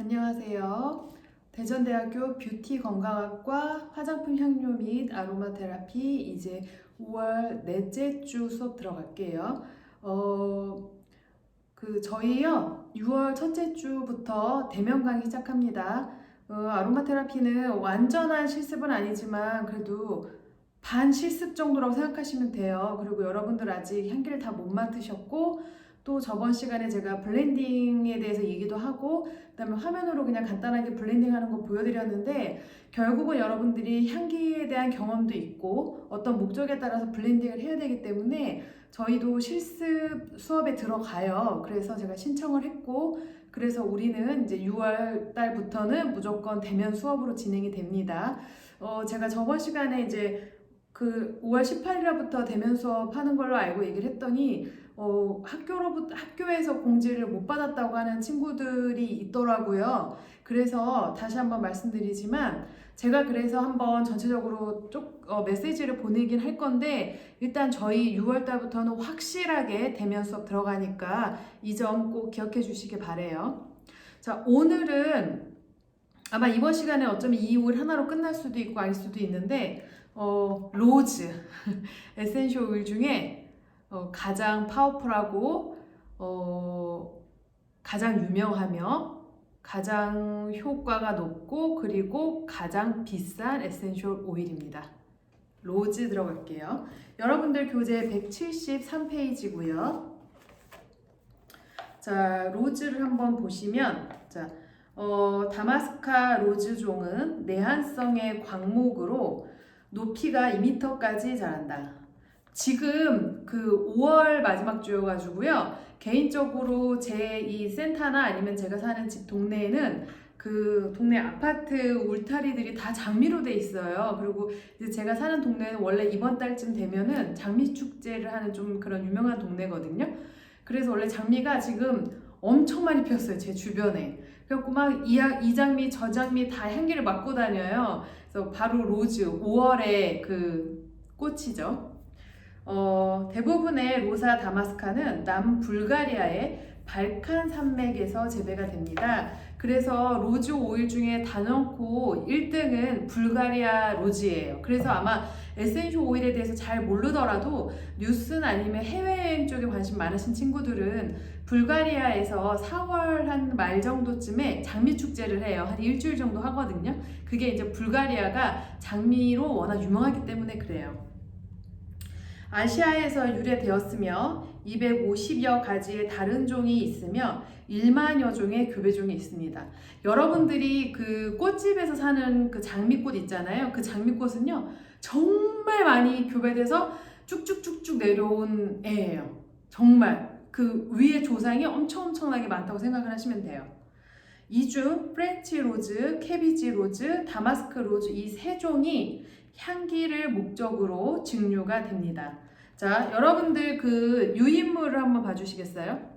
안녕하세요. 대전대학교 뷰티 건강학과 화장품 향료 및 아로마 테라피 이제 5월 넷째 주 수업 들어갈게요. 저희요 6월 첫째 주부터 대면 강의 시작합니다. 아로마 테라피는 완전한 실습은 아니지만 그래도 반 실습 정도라고 생각하시면 돼요. 그리고 여러분들 아직 향기를 다 못 맡으셨고 또 저번 시간에 제가 블렌딩에 대해서 얘기도 하고 그다음에 화면으로 그냥 간단하게 블렌딩 하는 거 보여드렸는데 결국은 여러분들이 향기에 대한 경험도 있고 어떤 목적에 따라서 블렌딩을 해야 되기 때문에 저희도 실습 수업에 들어가요. 그래서 제가 신청을 했고 그래서 우리는 이제 6월 달부터는 무조건 대면 수업으로 진행이 됩니다. 제가 저번 시간에 이제 5월 18일부터 대면 수업 하는 걸로 알고 얘기를 했더니 학교에서 공지를 못 받았다고 하는 친구들이 있더라고요. 그래서 다시 한번 말씀드리지만 제가 그래서 한번 전체적으로 메시지를 보내긴 할 건데 일단 저희 6월 달부터는 확실하게 대면 수업 들어가니까 이 점 꼭 기억해 주시길 바래요. 자, 오늘은 아마 이번 시간에 어쩌면 이 오일 하나로 끝날 수도 있고 아닐 수도 있는데 로즈 에센셜 오일 중에 가장 파워풀하고 가장 유명하며 가장 효과가 높고 그리고 가장 비싼 에센셜 오일입니다. 로즈 들어갈게요. 여러분들 교재 173페이지고요. 자, 로즈를 한번 보시면 자, 다마스카 로즈종은 내한성의 광목으로 높이가 2m까지 자란다. 지금 5월 마지막 주여가지고요. 개인적으로 제 이 센터나 아니면 제가 사는 집 동네에는 그 동네 아파트 울타리들이 다 장미로 돼 있어요. 그리고 이제 제가 사는 동네는 원래 이번 달쯤 되면은 장미 축제를 하는 좀 그런 유명한 동네거든요. 그래서 원래 장미가 지금 엄청 많이 피었어요. 제 주변에. 그래갖고 막 이 장미 저 장미 다 향기를 맡고 다녀요. 그래서 바로 로즈 5월의 그 꽃이죠. 대부분의 로사 다마스카는 남불가리아의 발칸 산맥에서 재배가 됩니다. 그래서 로즈 오일 중에 단연코 1등은 불가리아 로즈예요. 그래서 아마 에센셜 오일에 대해서 잘 모르더라도 뉴스나 아니면 해외여행 쪽에 관심 많으신 친구들은 불가리아에서 4월 한 말 정도쯤에 장미 축제를 해요. 한 일주일 정도 하거든요. 그게 이제 불가리아가 장미로 워낙 유명하기 때문에 그래요. 아시아에서 유래되었으며 250여 가지의 다른 종이 있으며 1만여 종의 교배종이 있습니다. 여러분들이 그 꽃집에서 사는 그 장미꽃 있잖아요. 그 장미꽃은요 정말 많이 교배돼서 쭉쭉쭉쭉 내려온 애예요. 정말 그 위에 조상이 엄청나게 많다고 생각을 하시면 돼요. 이 중 프렌치 로즈, 캐비지 로즈, 다마스크 로즈 이 세 종이 향기를 목적으로 증류가 됩니다. 자, 여러분들 그 유인물을 한번 봐주시겠어요?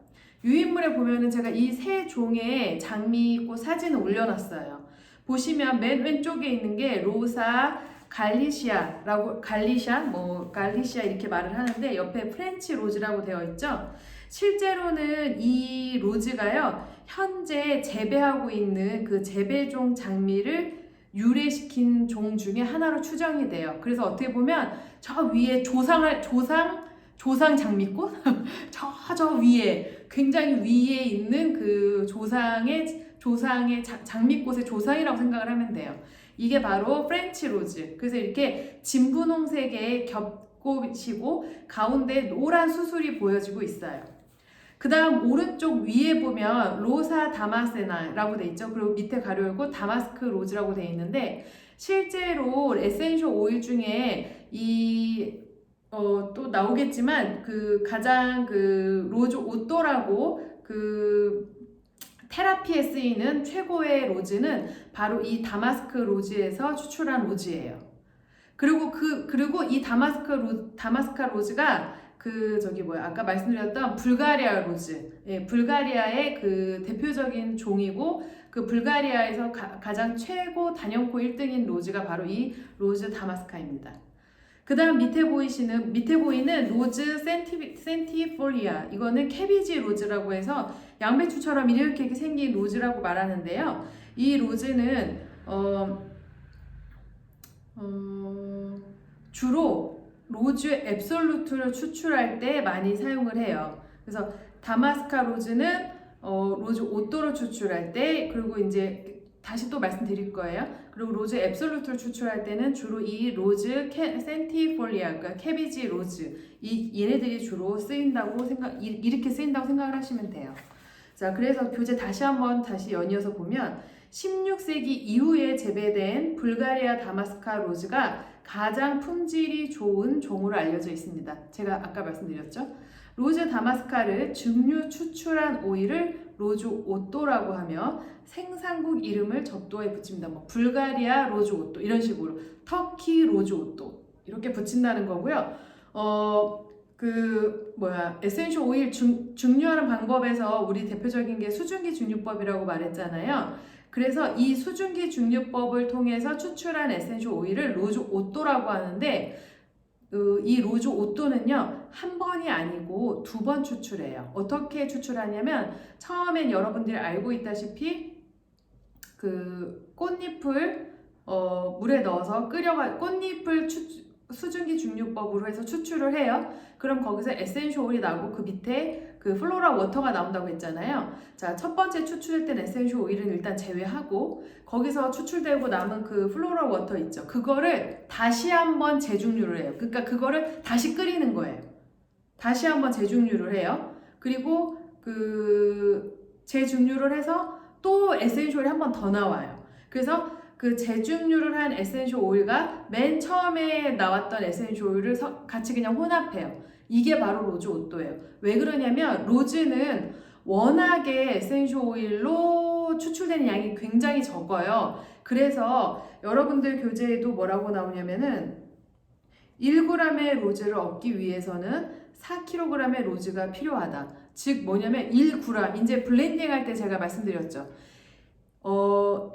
유인물에 보면은 제가 이 세 종의 장미꽃 사진을 올려놨어요. 보시면 맨 왼쪽에 있는 게 로사 갈리시아라고 갈리시아 이렇게 말을 하는데 옆에 프렌치 로즈라고 되어 있죠. 실제로는 이 로즈가요 현재 재배하고 있는 그 재배종 장미를 유래시킨 종 중에 하나로 추정이 돼요. 그래서 어떻게 보면 저 위에 조상 장미꽃 저 위에 굉장히 위에 있는 그 조상의 장미꽃의 조상이라고 생각을 하면 돼요. 이게 바로 프렌치 로즈. 그래서 이렇게 진분홍색의 겹꽃이고 가운데 노란 수술이 보여지고 있어요. 그 다음 오른쪽 위에 보면 로사 다마세나라고 돼 있죠. 그리고 밑에 가로 열고 다마스크 로즈라고 돼 있는데 실제로 에센셜 오일 중에 또 나오겠지만 그 가장 그 로즈 오또라고 그 테라피에 쓰이는 최고의 로즈는 바로 이 다마스크 로즈에서 추출한 로즈예요. 그리고 이 다마스카 로즈가 아까 말씀드렸던 불가리아 로즈. 예, 불가리아의 그 대표적인 종이고 그 불가리아에서 가장 최고 단연코 1등인 로즈가 바로 이 로즈 다마스카입니다. 그 다음 밑에 보이는 로즈 센티폴리아. 이거는 캐비지 로즈라고 해서 양배추처럼 이렇게 생긴 로즈라고 말하는데요. 이 로즈는 주로 로즈 앱솔루트를 추출할 때 많이 사용을 해요. 그래서 다마스카 로즈는 로즈 오또를 추출할 때, 그리고 이제 다시 또 말씀드릴 거예요. 그리고 로즈 앱솔루트를 추출할 때는 주로 이 로즈 센티폴리아, 그러니까 캐비지 로즈, 얘네들이 주로 이렇게 쓰인다고 생각을 하시면 돼요. 자, 그래서 교재 다시 연이어서 보면 16세기 이후에 재배된 불가리아 다마스카 로즈가 가장 품질이 좋은 종으로 알려져 있습니다. 제가 아까 말씀드렸죠. 로즈 다마스카를 증류 추출한 오일을 로즈 오또라고 하며 생산국 이름을 젖도에 붙입니다. 뭐 불가리아 로즈 오또 이런 식으로 터키 로즈 오또 이렇게 붙인다는 거고요. 에센셜 오일 증류하는 방법에서 우리 대표적인 게 수증기 증류법이라고 말했잖아요. 그래서 이 수증기 증류법을 통해서 추출한 에센셜 오일을 로즈 오또라고 하는데, 이 로즈 오또는요, 한 번이 아니고 2번 추출해요. 어떻게 추출하냐면, 처음엔 여러분들이 알고 있다시피 그 꽃잎을 물에 넣어서 꽃잎을 수증기 증류법으로 해서 추출을 해요. 그럼 거기서 에센셜 오일이 나오고 그 밑에 그 플로라 워터가 나온다고 했잖아요. 자, 첫 번째 추출된 에센셜 오일은 일단 제외하고 거기서 추출되고 남은 그 플로라 워터 있죠. 그거를 다시 한번 재증류를 해요. 그러니까 그거를 다시 끓이는 거예요. 다시 한번 재증류를 해요. 그리고 그 재증류를 해서 또 에센셜 오일이 한 번 더 나와요. 그래서 그 재증류를 한 에센셜 오일과 맨 처음에 나왔던 에센셜 오일을 같이 그냥 혼합해요. 이게 바로 로즈 오또예요. 왜 그러냐면 로즈는 워낙에 에센셜 오일로 추출되는 양이 굉장히 적어요. 그래서 여러분들 교재에도 뭐라고 나오냐면은 1g의 로즈를 얻기 위해서는 4kg의 로즈가 필요하다. 즉 뭐냐면 1g, 이제 블렌딩 할 때 제가 말씀드렸죠.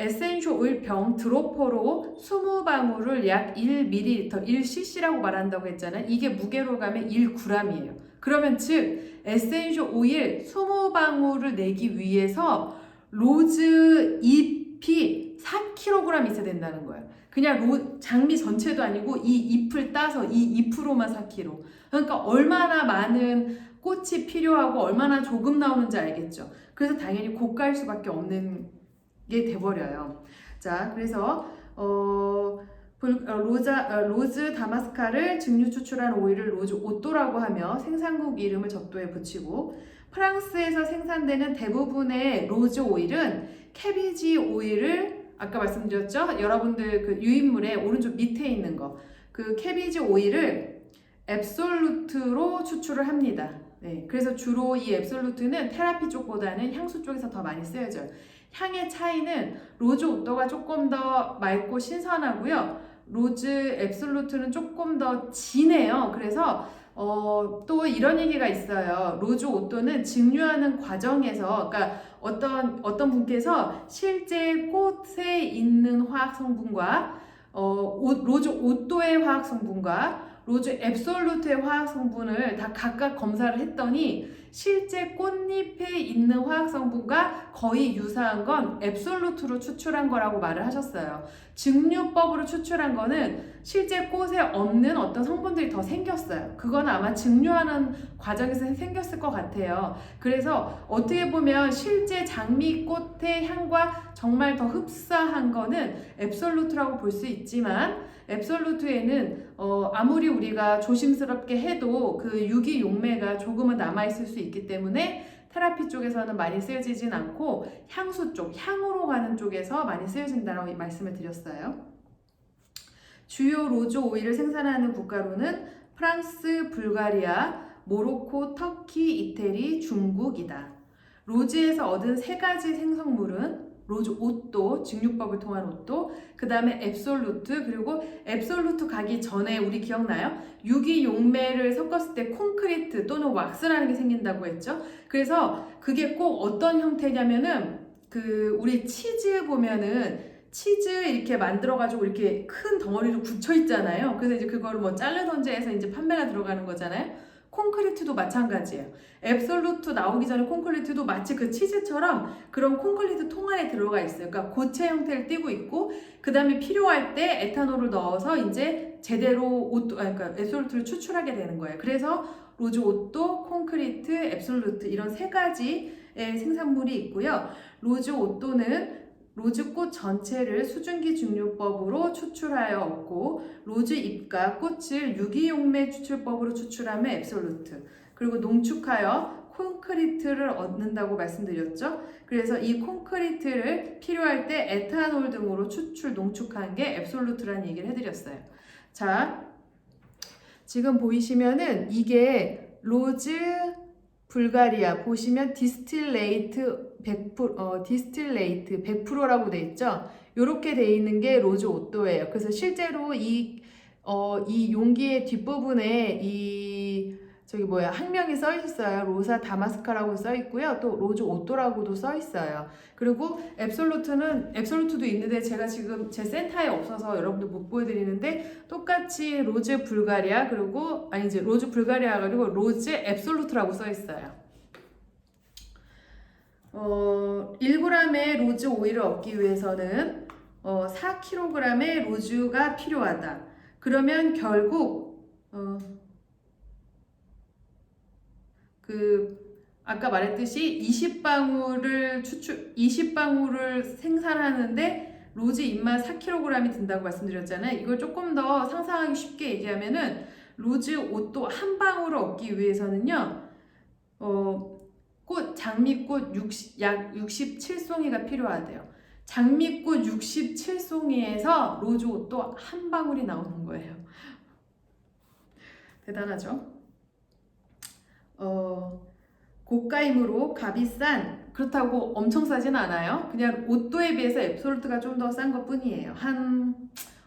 에센셜 오일 병 드로퍼로 20방울을 약 1ml, 1cc라고 말한다고 했잖아요. 이게 무게로 가면 1g이에요. 그러면 즉 에센셜 오일 20방울을 내기 위해서 로즈 잎이 4kg 있어야 된다는 거예요. 그냥 장미 전체도 아니고 이 잎을 따서 이 잎으로만 4kg. 그러니까 얼마나 많은 꽃이 필요하고 얼마나 조금 나오는지 알겠죠. 그래서 당연히 고가일 수밖에 없는 게 돼버려요. 자, 그래서 로즈 다마스카를 증류 추출한 오일을 로즈 오또라고 하며 생산국 이름을 젖도에 붙이고, 프랑스에서 생산되는 대부분의 로즈 오일은 캐비지 오일을 아까 말씀드렸죠? 여러분들 그 유인물의 오른쪽 밑에 있는 거, 그 캐비지 오일을 앱솔루트로 추출을 합니다. 네, 그래서 주로 이 앱솔루트는 테라피 쪽보다는 향수 쪽에서 더 많이 쓰여져요. 향의 차이는 로즈 오또가 조금 더 맑고 신선하고요. 로즈 앱솔루트는 조금 더 진해요. 그래서 또 이런 얘기가 있어요. 로즈 오또는 증류하는 과정에서, 그러니까 어떤 분께서 실제 꽃에 있는 화학 성분과 로즈 오또의 화학 성분과 로즈 앱솔루트의 화학 성분을 다 각각 검사를 했더니 실제 꽃잎에 있는 화학 성분과 거의 유사한 건 앱솔루트로 추출한 거라고 말을 하셨어요. 증류법으로 추출한 거는 실제 꽃에 없는 어떤 성분들이 더 생겼어요. 그건 아마 증류하는 과정에서 생겼을 것 같아요. 그래서 어떻게 보면 실제 장미꽃의 향과 정말 더 흡사한 거는 앱솔루트라고 볼 수 있지만, 앱솔루트에는 아무리 우리가 조심스럽게 해도 그 유기용매가 조금은 남아있을 수 있기 때문에 테라피 쪽에서는 많이 쓰여지진 않고 향수 쪽, 향으로 가는 쪽에서 많이 쓰여진다고 말씀을 드렸어요. 주요 로즈 오일을 생산하는 국가로는 프랑스, 불가리아, 모로코, 터키, 이태리, 중국이다. 로즈에서 얻은 3가지 생성물은 로즈 오또, 증류법을 통한 오또, 그 다음에 앱솔루트, 그리고 앱솔루트 가기 전에 우리 기억나요? 유기용매를 섞었을 때 콘크리트 또는 왁스라는 게 생긴다고 했죠? 그래서 그게 꼭 어떤 형태냐면은 우리 치즈 보면은 치즈 이렇게 만들어가지고 이렇게 큰 덩어리로 굳혀 있잖아요. 그래서 이제 그거를 뭐 잘라던지 해서 이제 판매가 들어가는 거잖아요. 콘크리트도 마찬가지예요. 앱솔루트 나오기 전에 콘크리트도 마치 그 치즈처럼 그런 콘크리트 통 안에 들어가 있어요. 그러니까 고체 형태를 띠고 있고, 그 다음에 필요할 때 에탄올을 넣어서 이제 제대로 그러니까 앱솔루트를 추출하게 되는 거예요. 그래서 로즈 오또, 콘크리트, 앱솔루트 이런 세 가지의 생산물이 있고요. 로즈 오또는 로즈꽃 전체를 수증기 증류법으로 추출하여 얻고, 로즈 잎과 꽃을 유기용매 추출법으로 추출하면 앱솔루트, 그리고 농축하여 콘크리트를 얻는다고 말씀드렸죠. 그래서 이 콘크리트를 필요할 때 에탄올 등으로 농축한 게 앱솔루트라는 얘기를 해드렸어요. 자, 지금 보이시면은 이게 로즈 불가리아 보시면 디스틸레이트 100%라고 돼 있죠. 이렇게 돼 있는 게 로즈 오또예요. 그래서 실제로 이 용기의 뒷부분에 학명이 써 있어요. 로사 다마스카라고 써 있고요. 또 로즈 오또라고도 써 있어요. 그리고 앱솔루트도 있는데 제가 지금 제 센터에 없어서 여러분들 못 보여드리는데, 똑같이 로즈 불가리아 로즈 불가리아 그리고 로즈 앱솔루트라고 써 있어요. 1g의 로즈 오일을 얻기 위해서는 4kg의 로즈가 필요하다. 그러면 결국 아까 말했듯이 20방울을 생산하는데 로즈 잎만 4kg이 든다고 말씀드렸잖아요. 이걸 조금 더 상상하기 쉽게 얘기하면은 로즈 오또 한 방울을 얻기 위해서는요, 장미꽃 약 67송이가 필요하대요. 장미꽃 67송이에서 로즈 오또 한 방울이 나오는 거예요. 대단하죠? 고가임으로 값이 그렇다고 엄청 싸진 않아요. 그냥 오또에 비해서 앱솔루트가 좀 더 싼 것 뿐이에요.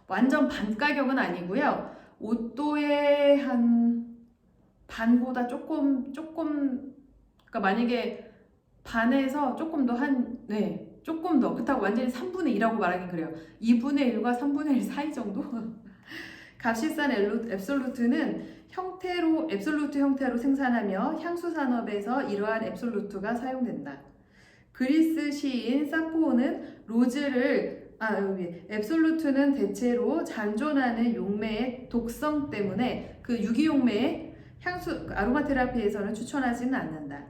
완전 반 가격은 아니고요. 오또의 한 반보다 조금 그러니까 만약에 반에서 조금 더 조금 더, 그렇다고 완전히 3분의 2라고 말하긴 그래요. 2분의 1과 3분의 1 사이 정도? 값이 싼 앱솔루트는 앱솔루트 형태로 생산하며 향수 산업에서 이러한 앱솔루트가 사용된다. 그리스 시인 사포는 앱솔루트는 대체로 잔존하는 용매의 독성 때문에 그 유기용매의 아로마 테라피에서는 추천하지는 않는다.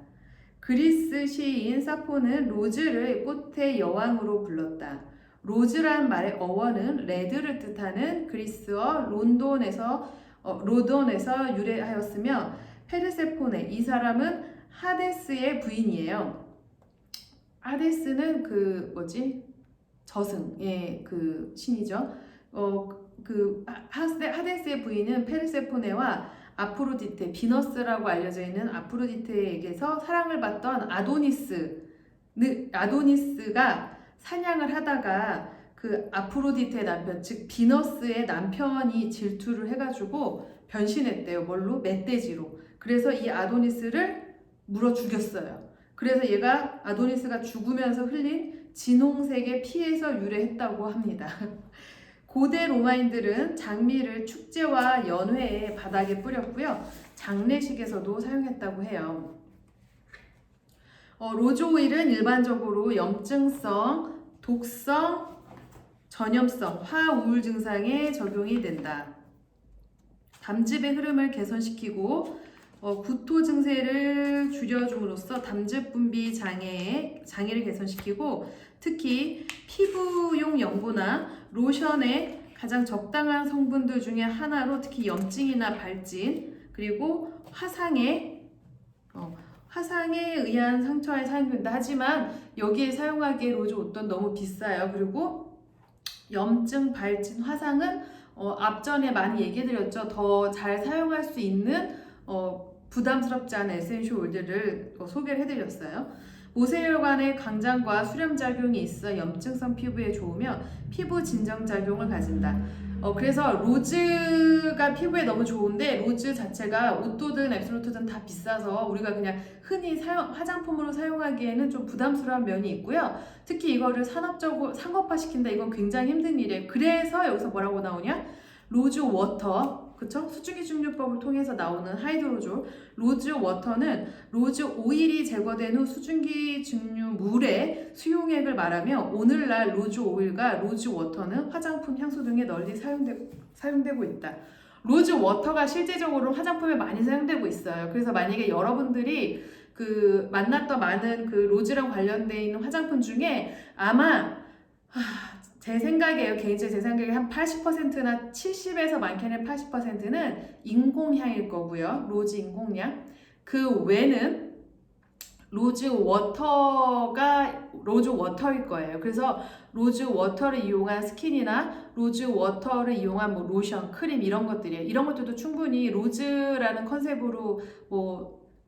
그리스 시인 사포는 로즈를 꽃의 여왕으로 불렀다. 로즈란 말의 어원은 레드를 뜻하는 그리스어 로돈에서 유래하였으며, 페르세포네, 이 사람은 하데스의 부인이에요. 하데스는 저승의 신이죠. 하데스의 부인은 페르세포네와 아프로디테, 비너스라고 알려져 있는 아프로디테에게서 사랑을 받던 아도니스가 사냥을 하다가 그 아프로디테의 남편, 즉 비너스의 남편이 질투를 해가지고 변신했대요. 뭘로? 멧돼지로. 그래서 이 아도니스를 물어 죽였어요. 그래서 얘가 아도니스가 죽으면서 흘린 진홍색의 피에서 유래했다고 합니다. 고대 로마인들은 장미를 축제와 연회의 바닥에 뿌렸고요. 장례식에서도 사용했다고 해요. 로즈 오일은 일반적으로 염증성, 독성, 전염성, 화우울 증상에 적용이 된다. 담즙의 흐름을 개선시키고 구토 증세를 줄여줌으로써 담즙 분비 장애를 개선시키고, 특히 피부용 연고나 로션의 가장 적당한 성분들 중에 하나로 특히 염증이나 발진, 그리고 화상에 의한 상처에 사용된다. 하지만 여기에 사용하기에 로즈 오또는 너무 비싸요. 그리고 염증, 발진, 화상은 앞전에 많이 얘기해드렸죠. 더 잘 사용할 수 있는 부담스럽지 않은 에센셜 오일들을 소개를 해드렸어요. 모세혈관의 강장과 수렴작용이 있어 염증성 피부에 좋으며 피부 진정작용을 가진다. 그래서 로즈가 피부에 너무 좋은데 로즈 자체가 오또든 앱솔루트든 다 비싸서 우리가 그냥 흔히 화장품으로 사용하기에는 좀 부담스러운 면이 있고요. 특히 이거를 산업적으로 상업화시킨다 이건 굉장히 힘든 일이에요. 그래서 여기서 뭐라고 나오냐? 로즈 워터, 그쵸? 수증기 증류법을 통해서 나오는 하이드로졸, 로즈 워터는 로즈 오일이 제거된 후 수증기 증류물의 수용액을 말하며 오늘날 로즈 오일과 로즈 워터는 화장품, 향수 등에 널리 사용되고 있다. 로즈 워터가 실제적으로 화장품에 많이 사용되고 있어요. 그래서 만약에 여러분들이 그 만났던 많은 그 로즈랑 관련되어 있는 화장품 중에 아마 제 생각이에요. 개인적인 제 생각에 한 80%나 70에서 많게는 80%는 인공향일 거고요. 로즈 인공향. 그 외는 로즈 워터일 거예요. 그래서 로즈 워터를 이용한 스킨이나 로즈 워터를 이용한 뭐 로션, 크림 이런 것들이에요. 이런 것들도 충분히 로즈라는 컨셉으로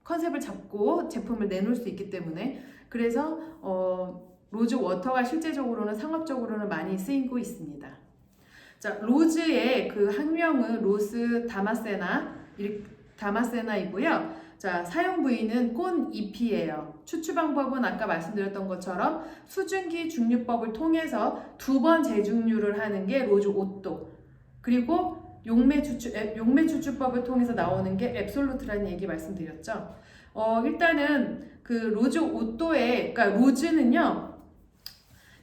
컨셉을 잡고 제품을 내놓을 수 있기 때문에 그래서 로즈 워터가 실제적으로는 상업적으로는 많이 쓰이고 있습니다. 자, 로즈의 그 학명은 로스 다마세나이고요. 자, 사용 부위는 꽃잎이에요. 추출 방법은 아까 말씀드렸던 것처럼 수증기 증류법을 통해서 2번 재증류를 하는 게 로즈 오또. 그리고 용매 추출법을 통해서 나오는 게 앱솔루트라는 얘기 말씀드렸죠. 일단은 그 로즈 오또의 그러니까 로즈는요.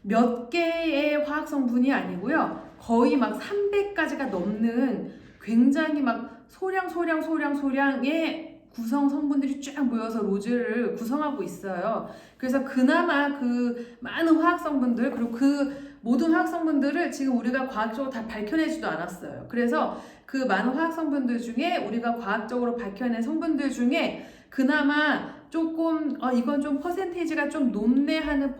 몇 개의 화학 성분이 아니고요. 거의 막 300가지가 넘는 굉장히 막 소량의 구성 성분들이 쫙 모여서 로즈를 구성하고 있어요. 그래서 그나마 그 많은 화학 성분들 그리고 그 모든 화학 성분들을 지금 우리가 과학적으로 다 밝혀내지도 않았어요. 그래서 그 많은 화학 성분들 중에 우리가 과학적으로 밝혀낸 성분들 중에 그나마 조금 이건 좀 퍼센테이지가 좀 높네 하는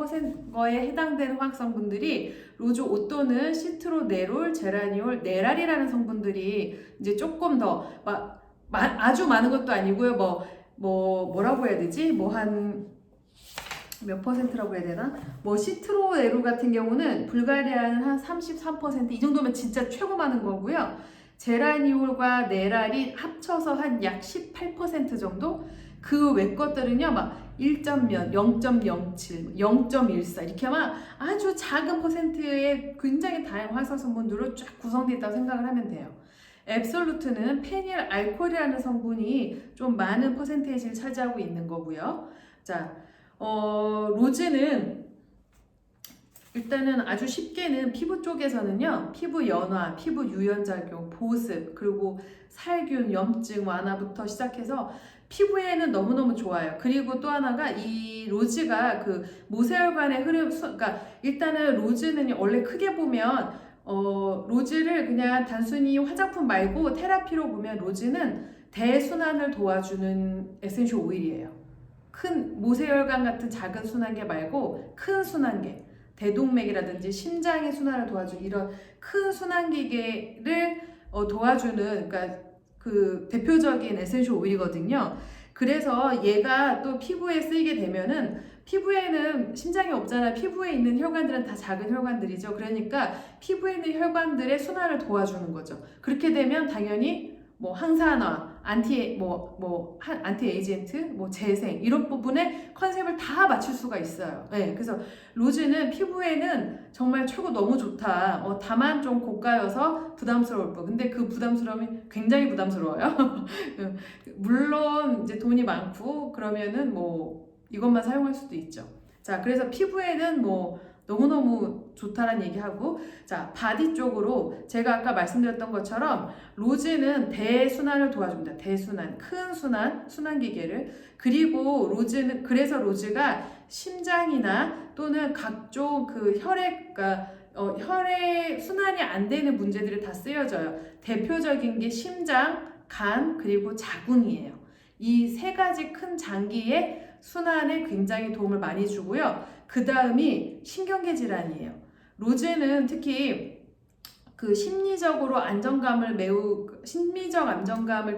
거에 해당되는 화학 성분들이 로즈 오또는 시트로네롤, 제라니올, 네랄이라는 성분들이 이제 조금 더 아주 많은 것도 아니고요. 뭐라고 해야 되지? 한 몇 퍼센트라고 해야 되나? 시트로네롤 같은 경우는 불가리아는 한 33%, 이 정도면 진짜 최고 많은 거고요. 제라니올과 네랄이 합쳐서 한 약 18% 정도? 그 외 것들은요, 1.몇, 0.07, 0.14 이렇게 아주 작은 퍼센트의 굉장히 다양한 화학 성분들로 쫙 구성되어 있다고 생각을 하면 돼요. 앱솔루트는 페닐 알코올이라는 성분이 좀 많은 퍼센테이지를 차지하고 있는 거고요. 자, 로즈는 일단은 아주 쉽게는 피부 쪽에서는요, 피부 연화, 피부 유연작용, 보습, 그리고 살균, 염증 완화부터 시작해서 피부에는 너무너무 좋아요. 그리고 또 하나가 이 로즈가 그 모세혈관의 그러니까 일단은 로즈는 원래 크게 보면 로즈를 그냥 단순히 화장품 말고 테라피로 보면 로즈는 대순환을 도와주는 에센셜 오일이에요. 큰 모세혈관 같은 작은 순환계 말고 큰 순환계, 대동맥이라든지 심장의 순환을 도와주는 이런 큰 순환기계를 도와주는 그러니까 그 대표적인 에센셜 오일이거든요. 그래서 얘가 또 피부에 쓰이게 되면은 피부에는 심장이 없잖아요. 피부에 있는 혈관들은 다 작은 혈관들이죠. 그러니까 피부에 있는 혈관들의 순환을 도와주는 거죠. 그렇게 되면 당연히 항산화, 안티 에이전트, 재생 이런 부분에 컨셉을 다 맞출 수가 있어요. 네, 그래서 로즈는 피부에는 정말 최고 너무 좋다. 다만 좀 고가여서 부담스러울 뿐. 근데 그 부담스러움이 굉장히 부담스러워요. 물론 이제 돈이 많고 그러면은 이것만 사용할 수도 있죠. 자, 그래서 피부에는 너무너무 좋다라는 얘기하고, 자, 바디 쪽으로 제가 아까 말씀드렸던 것처럼 로즈는 대순환을 도와줍니다. 대순환, 큰 순환기계를. 그리고 그래서 로즈가 심장이나 또는 각종 그 혈액 순환이 안 되는 문제들이 다 쓰여져요. 대표적인 게 심장, 간, 그리고 자궁이에요. 이 세 가지 큰 장기의 순환에 굉장히 도움을 많이 주고요. 그 다음이 신경계 질환이에요. 로즈는 특히 그 심리적 안정감을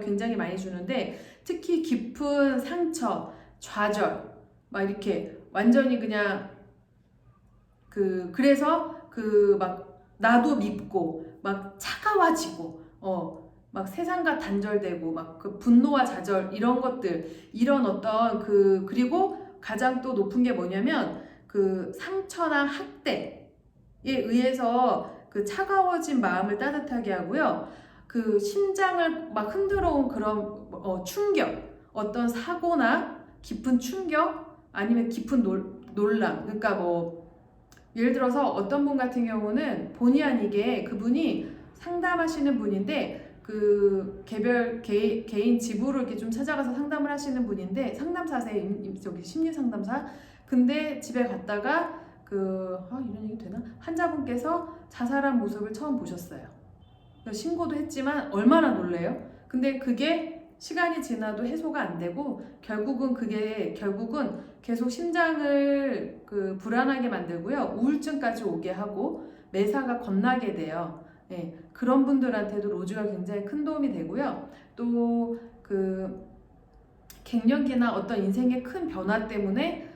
굉장히 많이 주는데 특히 깊은 상처, 좌절, 이렇게 완전히 그냥 그래서 나도 밉고 막 차가워지고 막 세상과 단절되고 막 그 분노와 좌절 이런 것들 이런 어떤 그리고 가장 또 높은 게 뭐냐면 그 상처나 학대에 의해서 그 차가워진 마음을 따뜻하게 하고요. 그 심장을 막 흔들어 온 그런 충격, 어떤 사고나 깊은 충격 아니면 깊은 논란. 그러니까 뭐 예를 들어서 어떤 분 같은 경우는 본의 아니게 그분이 상담하시는 분인데 그 개인 집으로 이렇게 좀 찾아가서 상담을 하시는 분인데 상담사세요. 저기 심리 상담사. 근데 집에 갔다가 이런 얘기 되나? 환자분께서 자살한 모습을 처음 보셨어요. 신고도 했지만 얼마나 놀래요? 근데 그게 시간이 지나도 해소가 안 되고 결국은 계속 심장을 불안하게 만들고요. 우울증까지 오게 하고 매사가 겁나게 돼요. 네, 그런 분들한테도 로즈가 굉장히 큰 도움이 되고요. 또 갱년기나 어떤 인생의 큰 변화 때문에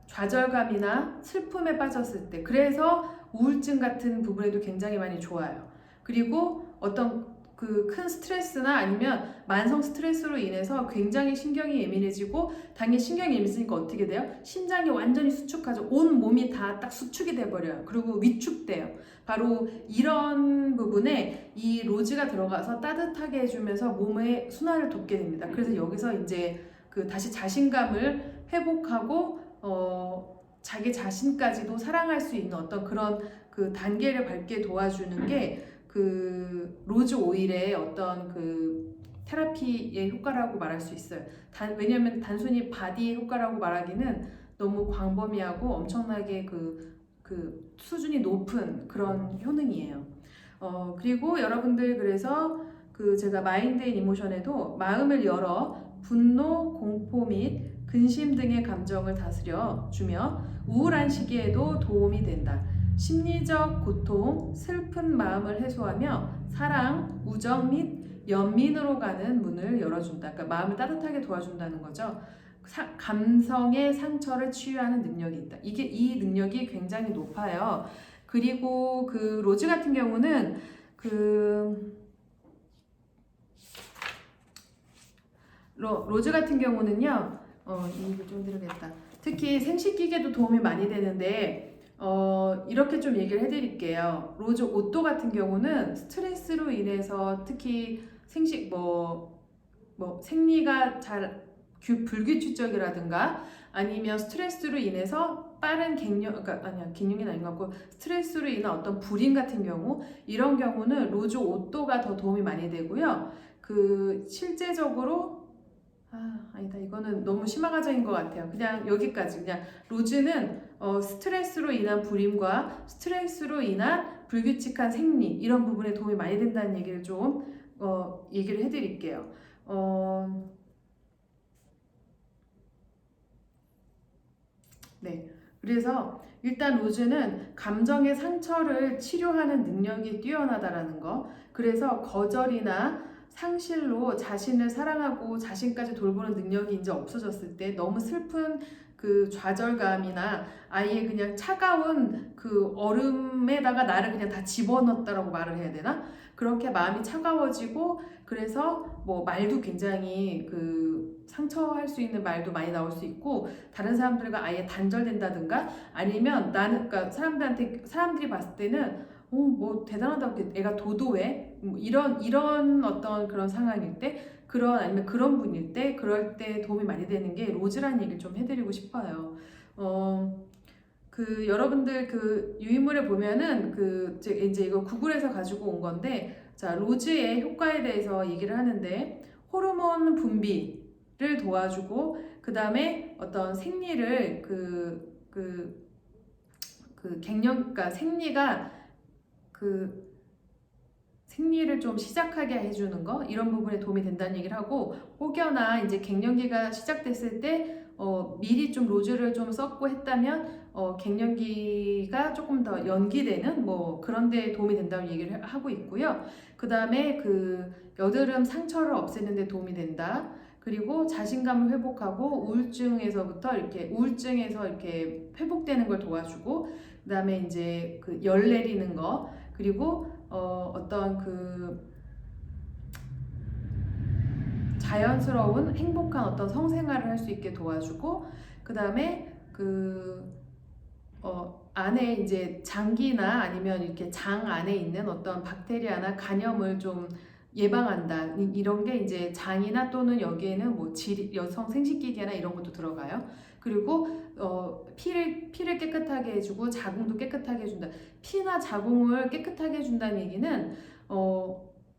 좌절감이나 슬픔에 빠졌을 때 그래서 우울증 같은 부분에도 굉장히 많이 좋아요. 그리고 어떤 큰 스트레스나 아니면 만성 스트레스로 인해서 굉장히 신경이 예민해지고 당연히 신경이 예민해지니까 어떻게 돼요? 심장이 완전히 수축하죠. 온 몸이 다 딱 수축이 돼버려요. 그리고 위축돼요. 바로 이런 부분에 이 로즈가 들어가서 따뜻하게 해주면서 몸의 순환을 돕게 됩니다. 그래서 여기서 이제 다시 자신감을 회복하고 자기 자신까지도 사랑할 수 있는 어떤 그런 단계를 밟게 도와주는 게 로즈 오일의 어떤 테라피의 효과라고 말할 수 있어요. 왜냐면 단순히 바디의 효과라고 말하기는 너무 광범위하고 엄청나게 수준이 높은 그런 효능이에요. 그리고 여러분들 그래서 제가 마인드 앤 이모션에도 마음을 열어 분노, 공포 및 근심 등의 감정을 다스려 주며 우울한 시기에도 도움이 된다. 심리적 고통, 슬픈 마음을 해소하며 사랑, 우정 및 연민으로 가는 문을 열어준다. 그러니까 마음을 따뜻하게 도와준다는 거죠. 감성의 상처를 치유하는 능력이 있다. 이 능력이 굉장히 높아요. 그리고 로즈 같은 경우는 로즈 같은 경우는요. 이거 좀 드리겠다. 특히 생식기계도 도움이 많이 되는데 이렇게 좀 얘기를 해드릴게요. 로즈 오또 같은 경우는 스트레스로 인해서 특히 생리가 잘 불규칙적이라든가 아니면 스트레스로 인해서 빠른 갱년기는 아닌 것 같고 스트레스로 인한 어떤 불임 같은 경우 이런 경우는 로즈 오또가 더 도움이 많이 되고요. 실제적으로 아니다. 이거는 너무 심화가적인 것 같아요. 그냥 여기까지. 그냥 로즈는 스트레스로 인한 불임과 스트레스로 인한 불규칙한 생리 이런 부분에 도움이 많이 된다는 얘기를 좀 얘기를 해드릴게요. 네. 그래서 일단 로즈는 감정의 상처를 치료하는 능력이 뛰어나다라는 거. 그래서 거절이나 상실로 자신을 사랑하고 자신까지 돌보는 능력이 이제 없어졌을 때 너무 슬픈 좌절감이나 아예 그냥 차가운 얼음에다가 나를 그냥 다 집어넣었다라고 말을 해야 되나? 그렇게 마음이 차가워지고 그래서 말도 굉장히 상처할 수 있는 말도 많이 나올 수 있고 다른 사람들과 아예 단절된다든가 아니면 그러니까 사람들이 봤을 때는 대단하다고 애가 도도해 이런 어떤 그런 상황일 때 아니면 그런 분일 때 그럴 때 도움이 많이 되는 게 로즈라는 얘기를 좀 해드리고 싶어요. 여러분들 유인물에 보면은 이제 이거 구글에서 가지고 온 건데 자 로즈의 효과에 대해서 얘기를 하는데 호르몬 분비를 도와주고 그 다음에 어떤 생리를 그러니까 생리를 좀 시작하게 해주는 거 이런 부분에 도움이 된다는 얘기를 하고 혹여나 이제 갱년기가 시작됐을 때 미리 좀 로즈를 좀 썼고 했다면 갱년기가 조금 더 연기되는 그런 데 도움이 된다고 얘기를 하고 있고요. 그 다음에 여드름 상처를 없애는 데 도움이 된다. 그리고 자신감을 회복하고 우울증에서 이렇게 회복되는 걸 도와주고 그 다음에 이제 열 내리는 거 그리고 어떤 그 자연스러운 행복한 어떤 성생활을 할 수 있게 도와주고, 그 다음에 안에 이제 장기나 아니면 이렇게 장 안에 있는 어떤 박테리아나 간염을 좀 예방한다. 이런 게 이제 장이나 또는 여기에는 뭐 여성 생식기계나 이런 것도 들어가요. 그리고 피를 깨끗하게 해주고 자궁도 깨끗하게 해준다. 피나 자궁을 깨끗하게 해준다는 얘기는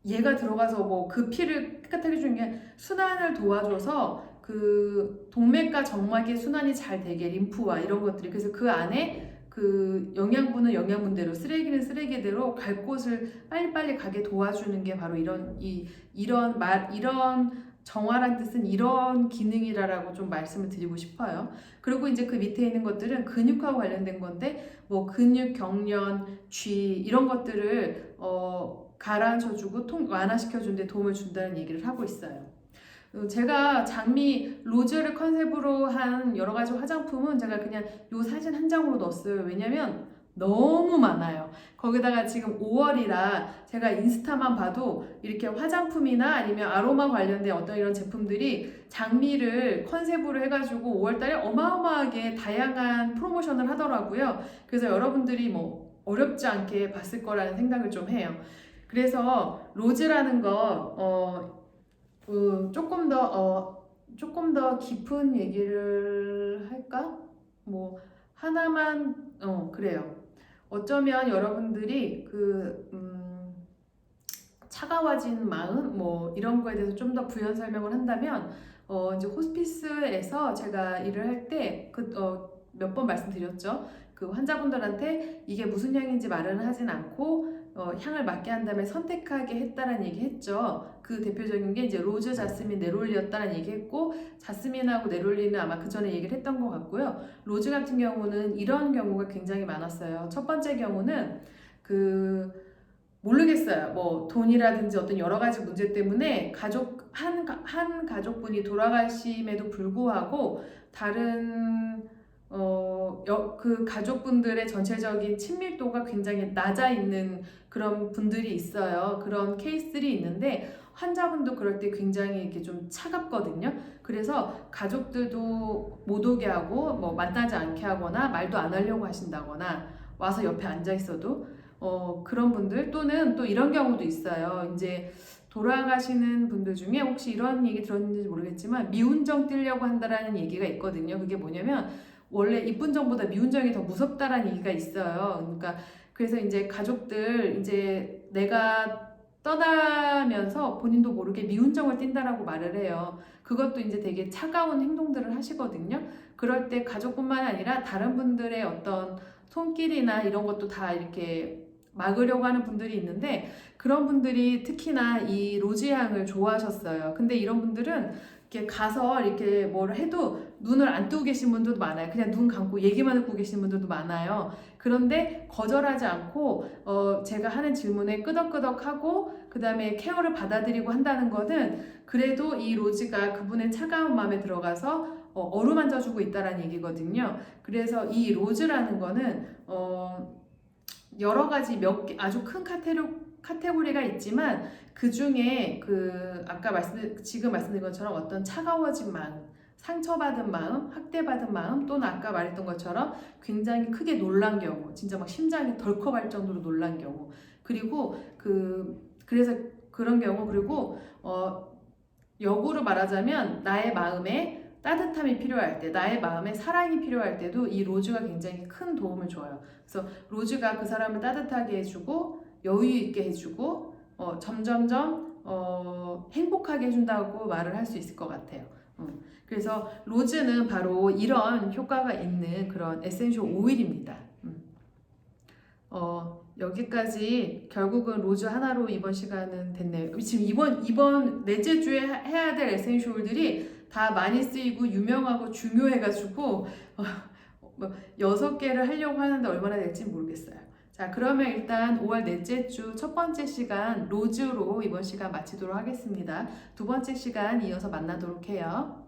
얘가 들어가서 뭐 그 피를 깨끗하게 해주는 게 순환을 도와줘서 그 동맥과 정막의 순환이 잘 되게, 림프와 이런 것들이, 그래서 그 안에 그 영양분은 영양분대로, 쓰레기는 쓰레기대로 갈 곳을 빨리빨리 가게 도와주는 게 바로 이런 정화란 뜻은 이런 기능이라고 좀 말씀을 드리고 싶어요. 그리고 이제 그 밑에 있는 것들은 근육하고 관련된 건데, 뭐 근육, 경련, 쥐 이런 것들을 가라앉혀주고 완화시켜주는 데 도움을 준다는 얘기를 하고 있어요. 제가 장미 로즈를 컨셉으로 한 여러 가지 화장품은 제가 그냥 요 사진 한 장으로 넣었어요. 왜냐면 너무 많아요. 거기다가 지금 5월이라 제가 인스타만 봐도 이렇게 화장품이나 아니면 아로마 관련된 어떤 이런 제품들이 장미를 컨셉으로 해가지고 5월달에 어마어마하게 다양한 프로모션을 하더라고요. 그래서 여러분들이 뭐 어렵지 않게 봤을 거라는 생각을 좀 해요. 그래서 로즈라는 거 조금 더 깊은 얘기를 할까? 뭐 하나만 그래요. 어쩌면 여러분들이 차가워진 마음 뭐 이런 거에 대해서 좀 더 부연 설명을 한다면 이제 호스피스에서 제가 일을 할 때 몇 번 말씀드렸죠. 그 환자분들한테 이게 무슨 향인지 말은 하진 않고 향을 맡게 한 다음에 선택하게 했다라는 얘기 했죠. 그 대표적인 게 이제 로즈, 자스민, 네롤리였다라는 얘기 했고, 자스민하고 네롤리는 아마 그 전에 얘기를 했던 것 같고요. 로즈 같은 경우는 이런 경우가 굉장히 많았어요. 첫 번째 경우는 모르겠어요. 뭐 돈이라든지 어떤 여러 가지 문제 때문에 한 가족분이 돌아가심에도 불구하고 다른 그 가족분들의 전체적인 친밀도가 굉장히 낮아 있는 그런 분들이 있어요. 그런 케이스들이 있는데 환자분도 그럴 때 굉장히 이렇게 좀 차갑거든요. 그래서 가족들도 못 오게 하고 뭐 만나지 않게 하거나 말도 안 하려고 하신다거나 와서 옆에 앉아 있어도 그런 분들, 또는 또 이런 경우도 있어요. 이제 돌아가시는 분들 중에 혹시 이런 얘기 들었는지 모르겠지만 미운정 띄려고 한다라는 얘기가 있거든요. 그게 뭐냐면 원래 이쁜정보다 미운정이 더 무섭다라는 얘기가 있어요. 그러니까 그래서 이제 가족들 이제 내가 떠나면서 본인도 모르게 미운정을 띈다라고 말을 해요. 그것도 이제 되게 차가운 행동들을 하시거든요. 그럴 때 가족뿐만 아니라 다른 분들의 어떤 손길이나 이런 것도 다 이렇게 막으려고 하는 분들이 있는데, 그런 분들이 특히나 이 로즈향을 좋아하셨어요. 근데 이런 분들은 이렇게 가서 이렇게 뭘 해도 눈을 안 뜨고 계신 분들도 많아요. 그냥 눈 감고 얘기만 듣고 계신 분들도 많아요. 그런데 거절하지 않고 제가 하는 질문에 끄덕끄덕하고 그 다음에 케어를 받아들이고 한다는 거는 그래도 이 로즈가 그분의 차가운 마음에 들어가서 어루만져주고 있다라는 얘기거든요. 그래서 이 로즈라는 거는 여러 가지 아주 큰 카테고리가 있지만 그 중에 지금 말씀드린 것처럼 어떤 차가워진 마음, 상처받은 마음, 학대받은 마음, 또는 아까 말했던 것처럼 굉장히 크게 놀란 경우, 진짜 막 심장이 덜컥할 정도로 놀란 경우, 그리고 그래서 그런 경우, 그리고 역으로 말하자면 나의 마음에 따뜻함이 필요할 때, 나의 마음에 사랑이 필요할 때도 이 로즈가 굉장히 큰 도움을 줘요. 그래서 로즈가 그 사람을 따뜻하게 해주고 여유 있게 해주고 점점점 행복하게 해준다고 말을 할 수 있을 것 같아요. 그래서 로즈는 바로 이런 효과가 있는 그런 에센셜 오일입니다. 여기까지 결국은 로즈 하나로 이번 시간은 됐네요. 지금 이번 넷째 주에 해야 될 에센셜 오일들이 다 많이 쓰이고 유명하고 중요해가지고 6개를 하려고 하는데 얼마나 될지 모르겠어요. 자, 그러면 일단 5월 넷째 주 첫 번째 시간 로즈로 이번 시간 마치도록 하겠습니다. 두 번째 시간 이어서 만나도록 해요.